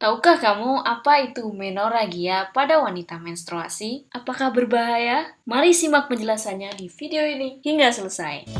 Tahukah kamu apa itu menorragia pada wanita menstruasi? Apakah berbahaya? Mari simak penjelasannya di video ini hingga selesai.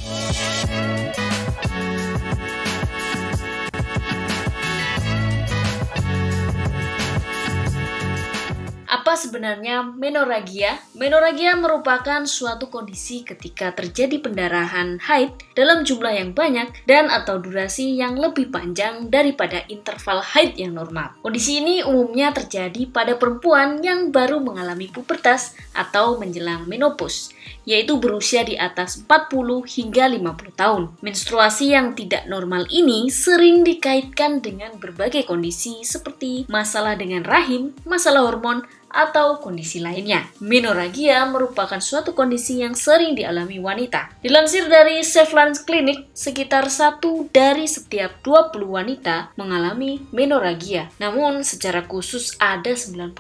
Apa sebenarnya menorragia? Menorragia merupakan suatu kondisi ketika terjadi pendarahan haid dalam jumlah yang banyak dan atau durasi yang lebih panjang daripada interval haid yang normal. Kondisi ini umumnya terjadi pada perempuan yang baru mengalami pubertas atau menjelang menopause, yaitu berusia di atas 40 hingga 50 tahun. Menstruasi yang tidak normal ini sering dikaitkan dengan berbagai kondisi seperti masalah dengan rahim, masalah hormon, atau kondisi lainnya. Menorragia merupakan suatu kondisi yang sering dialami wanita. Dilansir dari Sevlans Clinic, sekitar 1 dari setiap 20 wanita mengalami menorragia. Namun, secara khusus ada 90%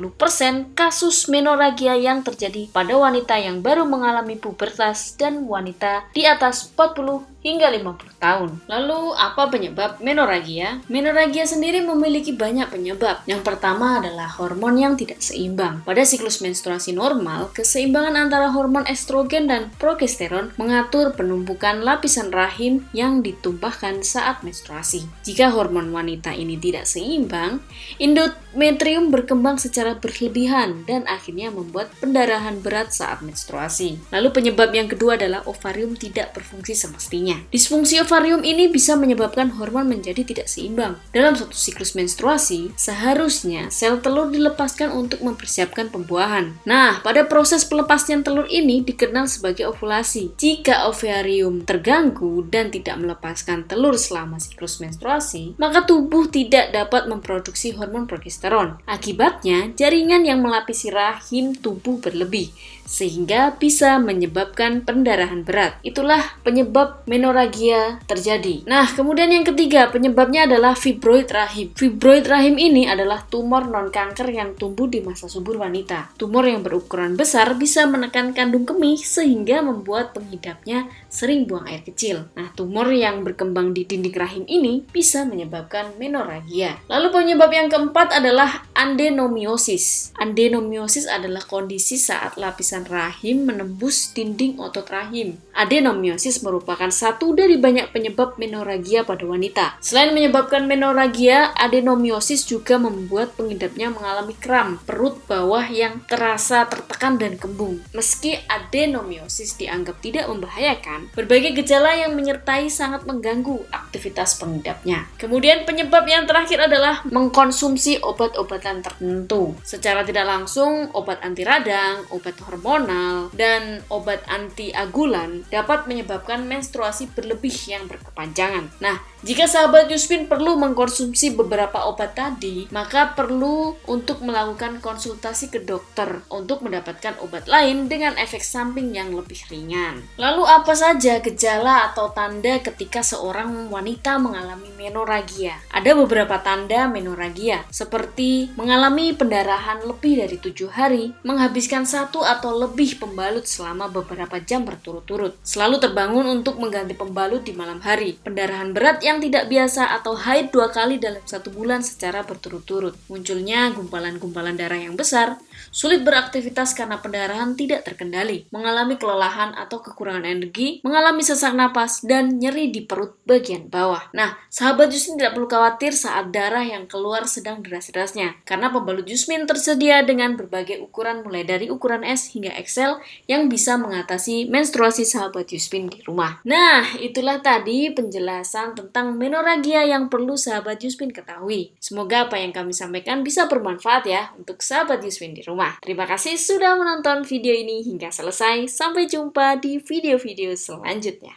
kasus menorragia yang terjadi pada wanita yang baru mengalami pubertas dan wanita di atas 40 hingga 50 tahun. Lalu, apa penyebab menorragia? Menorragia sendiri memiliki banyak penyebab. Yang pertama adalah hormon yang tidak seimbang. Pada siklus menstruasi normal, keseimbangan antara hormon estrogen dan progesteron mengatur penumpukan lapisan rahim yang ditumpahkan saat menstruasi. Jika hormon wanita ini tidak seimbang, endometrium berkembang secara berlebihan dan akhirnya membuat pendarahan berat saat menstruasi. Lalu penyebab yang kedua adalah ovarium tidak berfungsi semestinya. Disfungsi ovarium ini bisa menyebabkan hormon menjadi tidak seimbang. Dalam suatu siklus menstruasi, seharusnya sel telur dilepaskan untuk mempersiapkan pembuahan. Nah, pada proses pelepasnya telur ini dikenal sebagai ovulasi. Jika ovarium terganggu dan tidak melepaskan telur selama siklus menstruasi, maka tubuh tidak dapat memproduksi hormon progesteron. Akibatnya, jaringan yang melapisi rahim tubuh berlebih, sehingga bisa menyebabkan pendarahan berat. Itulah penyebab menorragia terjadi. Nah, kemudian yang ketiga, penyebabnya adalah fibroid rahim. Fibroid rahim ini adalah tumor non-kanker yang tumbuh di masa subur wanita. Tumor yang berukuran besar bisa menekan kandung kemih sehingga membuat pengidapnya sering buang air kecil. Nah, tumor yang berkembang di dinding rahim ini bisa menyebabkan menorragia. Lalu penyebab yang keempat adalah adenomiosis. Adenomiosis adalah kondisi saat lapisan rahim menembus dinding otot rahim. Adenomiosis merupakan satu dari banyak penyebab menorragia pada wanita. Selain menyebabkan menorragia, adenomiosis juga membuat pengidapnya mengalami kram perut bawah yang terasa tertekan dan kembung. Meski adenomiosis dianggap tidak membahayakan, berbagai gejala yang menyertai sangat mengganggu aktivitas pengidapnya. Kemudian penyebab yang terakhir adalah mengkonsumsi obat-obatan tertentu. Secara tidak langsung, obat anti radang, obat hormonal, dan obat antiagulan dapat menyebabkan menstruasi berlebih yang berkepanjangan. Nah, jika sahabat Yusmin perlu mengkonsumsi beberapa obat tadi, maka perlu untuk melakukan konsultasi ke dokter untuk mendapatkan obat lain dengan efek samping yang lebih ringan. Lalu apa saja gejala atau tanda ketika seorang wanita mengalami menorragia? Ada beberapa tanda menorragia, seperti mengalami pendarahan lebih dari 7 hari, menghabiskan 1 atau lebih pembalut selama beberapa jam berturut-turut, selalu terbangun untuk mengganti pembalut di malam hari, pendarahan berat yang tidak biasa atau haid 2 kali dalam 1 bulan secara berturut-turut, munculnya gumpalan-gumpalan darah yang besar, sulit beraktivitas karena pendarahan tidak terkendali, mengalami kelelahan atau kekurangan energi, mengalami sesak napas, dan nyeri di perut bagian bawah. Nah, sahabat Yusmin tidak perlu khawatir saat darah yang keluar sedang deras-derasnya, karena pembalut Yusmin tersedia dengan berbagai ukuran mulai dari ukuran S hingga XL yang bisa mengatasi menstruasi sahabat Yusmin di rumah. Nah, itulah tadi penjelasan tentang menorragia yang perlu sahabat Yusmin ketahui. Semoga apa yang kami sampaikan bisa bermanfaat ya untuk sahabat Yusmin di rumah. Terima kasih sudah menonton video ini hingga selesai. Sampai jumpa di video-video selanjutnya.